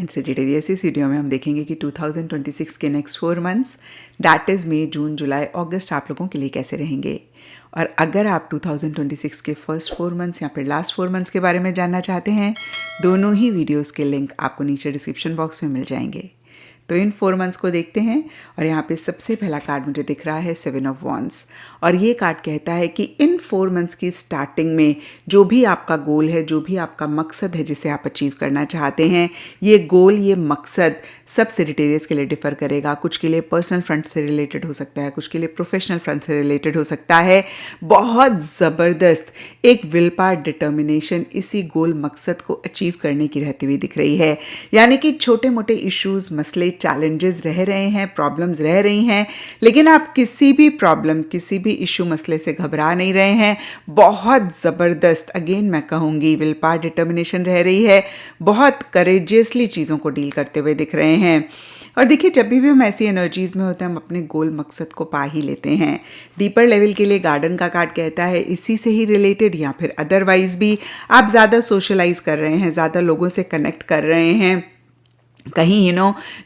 Sagittarius इस video में हम देखेंगे कि 2026 के नेक्स्ट 4 मंथ्स दैट इज़ मई, जून, जुलाई, अगस्त आप लोगों के लिए कैसे रहेंगे। और अगर आप 2026 के फर्स्ट 4 मंथ्स या फिर लास्ट 4 मंथ्स के बारे में जानना चाहते हैं, दोनों ही वीडियोस के लिंक आपको नीचे डिस्क्रिप्शन बॉक्स में मिल जाएंगे। तो इन 4 मंथ्स को देखते हैं। और यहाँ पे सबसे पहला कार्ड मुझे दिख रहा है 7 ऑफ वॉन्ड्स, और ये कार्ड कहता है कि इन 4 मंथ्स की स्टार्टिंग में जो भी आपका गोल है, जो भी आपका मकसद है जिसे आप अचीव करना चाहते हैं, ये गोल, ये मकसद सब सेजिटेरियस के लिए डिफ़र करेगा। कुछ के लिए पर्सनल फ्रंट से रिलेटेड हो सकता है, कुछ के लिए प्रोफेशनल फ्रंट से रिलेटेड हो सकता है। बहुत ज़बरदस्त एक विल पावर, डिटर्मिनेशन इसी गोल मकसद को अचीव करने की रहती हुई दिख रही है। यानी कि छोटे मोटे इश्यूज, मसले, चैलेंजेस रह रहे हैं, प्रॉब्लम्स रह रही हैं, लेकिन आप किसी भी प्रॉब्लम, किसी भी इशू, मसले से घबरा नहीं रहे हैं। बहुत ज़बरदस्त, अगेन मैं कहूँगी, विल पावर, डिटर्मिनेशन रह रही है। बहुत करेजियसली चीज़ों को डील करते हुए दिख रहे हैं। और देखिए, जब भी हम ऐसी एनर्जीज़ में होते हैं, हम अपने गोल मकसद को पा ही लेते हैं। डीपर लेवल के लिए गार्डन का कार्ड कहता है इसी से ही रिलेटेड या फिर अदरवाइज भी आप ज़्यादा सोशलाइज कर रहे हैं, ज़्यादा लोगों से कनेक्ट कर रहे हैं। कहीं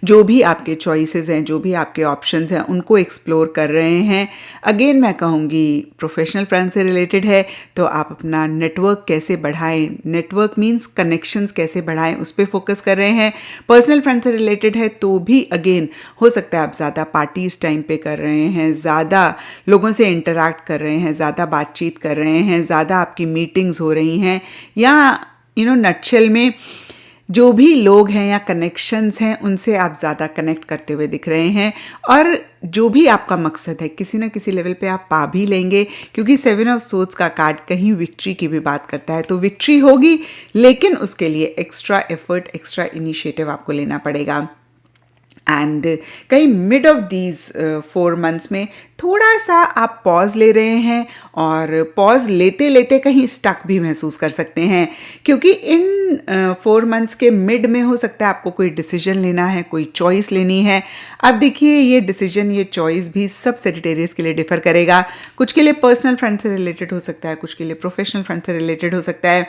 जो भी आपके चॉइसेस हैं, जो भी आपके ऑप्शंस हैं, उनको एक्सप्लोर कर रहे हैं। अगेन मैं कहूँगी प्रोफेशनल फ्रंट से रिलेटेड है, तो आप अपना नेटवर्क कैसे बढ़ाएं, नेटवर्क मींस कनेक्शंस कैसे बढ़ाएं, उस पर फोकस कर रहे हैं। पर्सनल फ्रंट से रिलेटेड है तो भी अगेन हो सकता है आप ज़्यादा पार्टीज टाइम पे कर रहे हैं, ज़्यादा लोगों से इंटरैक्ट कर रहे हैं, ज़्यादा बातचीत कर रहे हैं, ज़्यादा आपकी मीटिंग्स हो रही हैं, या नटशेल में जो भी लोग हैं या कनेक्शंस हैं उनसे आप ज़्यादा कनेक्ट करते हुए दिख रहे हैं। और जो भी आपका मकसद है किसी ना किसी लेवल पे आप पा भी लेंगे, क्योंकि 7 ऑफ सोर्ड्स का कार्ड कहीं विक्ट्री की भी बात करता है। तो विक्ट्री होगी, लेकिन उसके लिए एक्स्ट्रा एफर्ट, एक्स्ट्रा इनिशिएटिव आपको लेना पड़ेगा। एंड कहीं मिड ऑफ दीज 4 मंथ्स में थोड़ा सा आप पॉज ले रहे हैं, और पॉज लेते लेते कहीं स्टक भी महसूस कर सकते हैं, क्योंकि इन 4 मंथ्स के मिड में हो सकता है आपको कोई डिसीजन लेना है, कोई चॉइस लेनी है। अब देखिए, ये डिसीजन, ये चॉइस भी सब सेजिटेरियस के लिए डिफ़र करेगा। कुछ के लिए पर्सनल फ्रंट से रिलेटेड हो सकता है, कुछ के लिए प्रोफेशनल फ्रंट से रिलेटेड हो सकता है,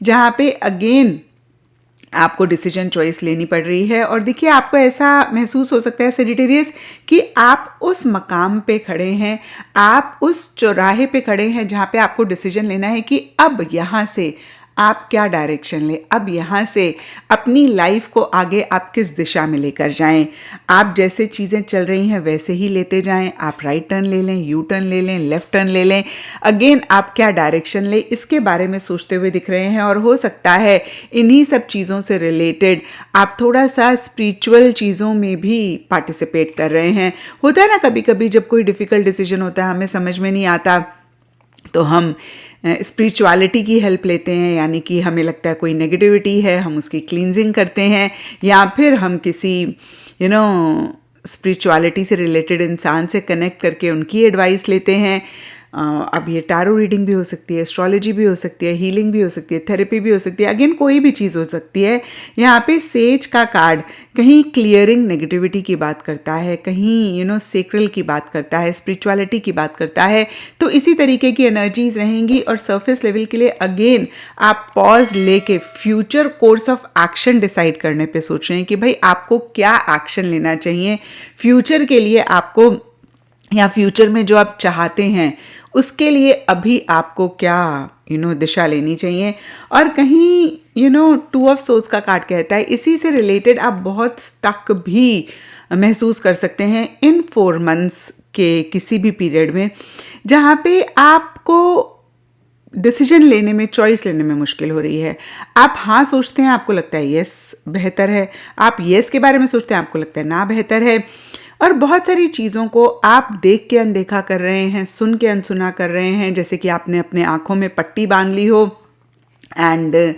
जहाँ पे अगेन आपको डिसीजन चॉइस लेनी पड़ रही है। और देखिए, आपको ऐसा महसूस हो सकता है सेजिटेरियस कि आप उस मकाम पे खड़े हैं, आप उस चौराहे पे खड़े हैं जहाँ पे आपको डिसीजन लेना है कि अब यहाँ से आप क्या डायरेक्शन लें, अब यहाँ से अपनी लाइफ को आगे आप किस दिशा में लेकर जाएं। आप जैसे चीज़ें चल रही हैं वैसे ही लेते जाएं। आप राइट टर्न ले लें, यू टर्न ले लें, लेफ्ट टर्न ले लें, अगेन आप क्या डायरेक्शन लें, इसके बारे में सोचते हुए दिख रहे हैं। और हो सकता है इन्हीं सब चीज़ों से रिलेटेड आप थोड़ा सा स्पिरिचुअल चीज़ों में भी पार्टिसिपेट कर रहे हैं। होता है ना, कभी कभी जब कोई डिफ़िकल्ट डिसीजन होता है, हमें समझ में नहीं आता, तो हम स्पिरिचुअलिटी की हेल्प लेते हैं। यानी कि हमें लगता है कोई नेगेटिविटी है, हम उसकी क्लींजिंग करते हैं, या फिर हम किसी स्पिरिचुअलिटी से रिलेटेड इंसान से कनेक्ट करके उनकी एडवाइस लेते हैं। अब ये टैरो रीडिंग भी हो सकती है, एस्ट्रोलॉजी भी हो सकती है, हीलिंग भी हो सकती है, थेरेपी भी हो सकती है, अगेन कोई भी चीज़ हो सकती है। यहाँ पे सेज का कार्ड कहीं क्लियरिंग नेगेटिविटी की बात करता है, कहीं सेक्रल की बात करता है, स्पिरिचुअलिटी की बात करता है। तो इसी तरीके की एनर्जीज रहेंगी। और सरफेस लेवल के लिए अगेन आप पॉज लेके future course of action decide करने पे सोच रहे हैं कि भाई आपको क्या एक्शन लेना चाहिए फ्यूचर के लिए, आपको या फ्यूचर में जो आप चाहते हैं उसके लिए अभी आपको क्या दिशा लेनी चाहिए। और कहीं 2 ऑफ सोर्ड्स का कार्ड कहता है इसी से रिलेटेड आप बहुत स्टक भी महसूस कर सकते हैं इन 4 मंथ्स के किसी भी पीरियड में, जहाँ पे आपको डिसीजन लेने में, चॉइस लेने में मुश्किल हो रही है। आप हाँ सोचते हैं, आपको लगता है यस बेहतर है, आप यस के बारे में सोचते हैं, आपको लगता है ना बेहतर है। और बहुत सारी चीज़ों को आप देख के अनदेखा कर रहे हैं, सुन के अनसुना कर रहे हैं, जैसे कि आपने अपने आँखों में पट्टी बांध ली हो। एंड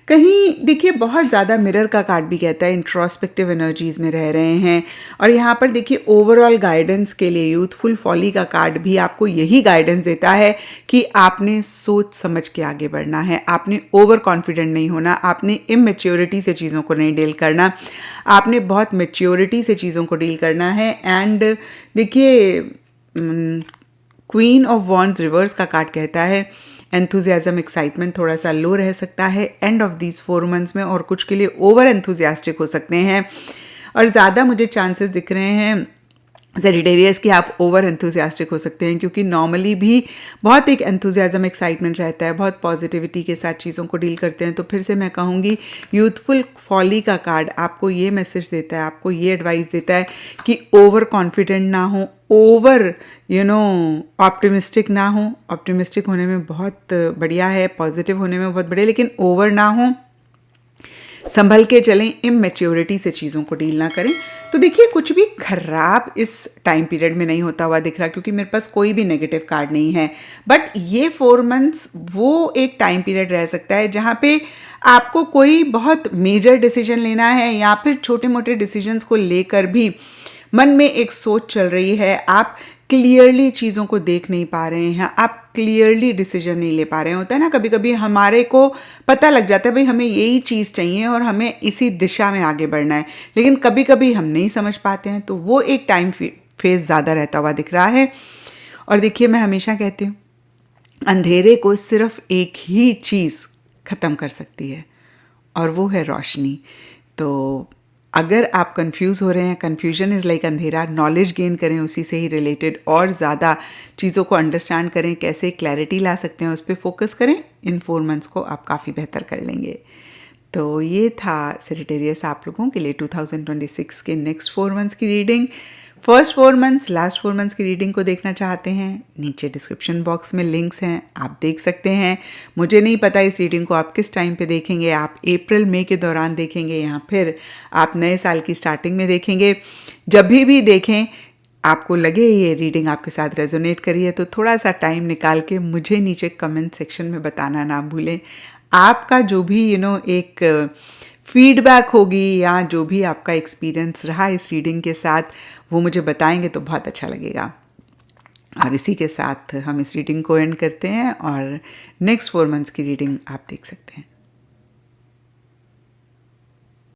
कहीं देखिए, बहुत ज़्यादा मिरर का कार्ड भी कहता है इंट्रोस्पेक्टिव एनर्जीज़ में रह रहे हैं। और यहाँ पर देखिए, ओवरऑल गाइडेंस के लिए यूथफुल फॉली का कार्ड भी आपको यही गाइडेंस देता है कि आपने सोच समझ के आगे बढ़ना है, आपने ओवर कॉन्फिडेंट नहीं होना, आपने इमेच्योरिटी से चीज़ों को नहीं डील करना, आपने बहुत मेच्योरिटी से चीज़ों को डील करना है। एंड देखिए, क्वीन ऑफ वॉन्ड्स रिवर्स का कार्ड कहता है एंथुजियाज्म एक्साइटमेंट थोड़ा सा लो रह सकता है एंड ऑफ दीज 4 मंथ्स में, और कुछ के लिए ओवर एंथुजियास्टिक हो सकते हैं, और ज़्यादा मुझे चांसेस दिख रहे हैं सेजिटेरियस कि आप ओवर एंथुजियास्टिक हो सकते हैं, क्योंकि नॉर्मली भी बहुत एक एंथुजियाज्म एक्साइटमेंट रहता है, बहुत पॉजिटिविटी के साथ चीज़ों को डील करते हैं। तो फिर से मैं कहूँगी यूथफुल फॉली का कार्ड आपको ये मैसेज देता है, आपको ये एडवाइस देता है कि ओवर कॉन्फिडेंट ना हो, ओवर ऑप्टिमिस्टिक ना हो। ऑप्टिमिस्टिक होने में बहुत बढ़िया है, पॉजिटिव होने में बहुत बढ़िया, लेकिन ओवर ना हो, संभल के चलें, इमैच्योरिटी से चीज़ों को डील ना करें। तो देखिए कुछ भी खराब इस टाइम पीरियड में नहीं होता हुआ दिख रहा, क्योंकि मेरे पास कोई भी नेगेटिव कार्ड नहीं है। बट ये 4 मंथ्स वो एक टाइम पीरियड रह सकता है जहाँ पे आपको कोई बहुत मेजर डिसीजन लेना है, या फिर छोटे मोटे डिसीजंस को लेकर भी मन में एक सोच चल रही है, आप क्लियरली चीज़ों को देख नहीं पा रहे हैं, आप क्लियरली डिसीजन नहीं ले पा रहे हैं। होता है ना, कभी कभी हमारे को पता लग जाता है भाई हमें यही चीज़ चाहिए और हमें इसी दिशा में आगे बढ़ना है, लेकिन कभी कभी हम नहीं समझ पाते हैं। तो वो एक टाइम फेज ज़्यादा रहता हुआ दिख रहा है। और देखिए मैं हमेशा कहती हूँ अंधेरे को सिर्फ एक ही चीज़ ख़त्म कर सकती है, और वो है रोशनी। तो अगर आप कंफ्यूज हो रहे हैं, कन्फ्यूजन इज़ लाइक अंधेरा, नॉलेज गेन करें उसी से ही रिलेटेड, और ज़्यादा चीज़ों को अंडरस्टैंड करें, कैसे क्लैरिटी ला सकते हैं उस पर फोकस करें। इन 4 मंथ्स को आप काफ़ी बेहतर कर लेंगे। तो ये था सेजिटेरियस आप लोगों के लिए 2026 के नेक्स्ट 4 मंथ्स की reading. First 4 months, last 4 months की रीडिंग को देखना चाहते हैं, नीचे डिस्क्रिप्शन बॉक्स में लिंक्स हैं, आप देख सकते हैं। मुझे नहीं पता इस रीडिंग को आप किस टाइम पे देखेंगे, आप अप्रैल मई के दौरान देखेंगे या फिर आप नए साल की स्टार्टिंग में देखेंगे। जब भी देखें, आपको लगे ये रीडिंग आपके साथ रेजोनेट करी है, तो थोड़ा सा टाइम निकाल के मुझे नीचे कमेंट सेक्शन में बताना ना भूलें। आपका जो भी एक फीडबैक होगी या जो भी आपका एक्सपीरियंस रहा इस रीडिंग के साथ, वो मुझे बताएंगे तो बहुत अच्छा लगेगा। और इसी के साथ हम इस रीडिंग को एंड करते हैं और नेक्स्ट 4 मंथ्स की रीडिंग आप देख सकते हैं।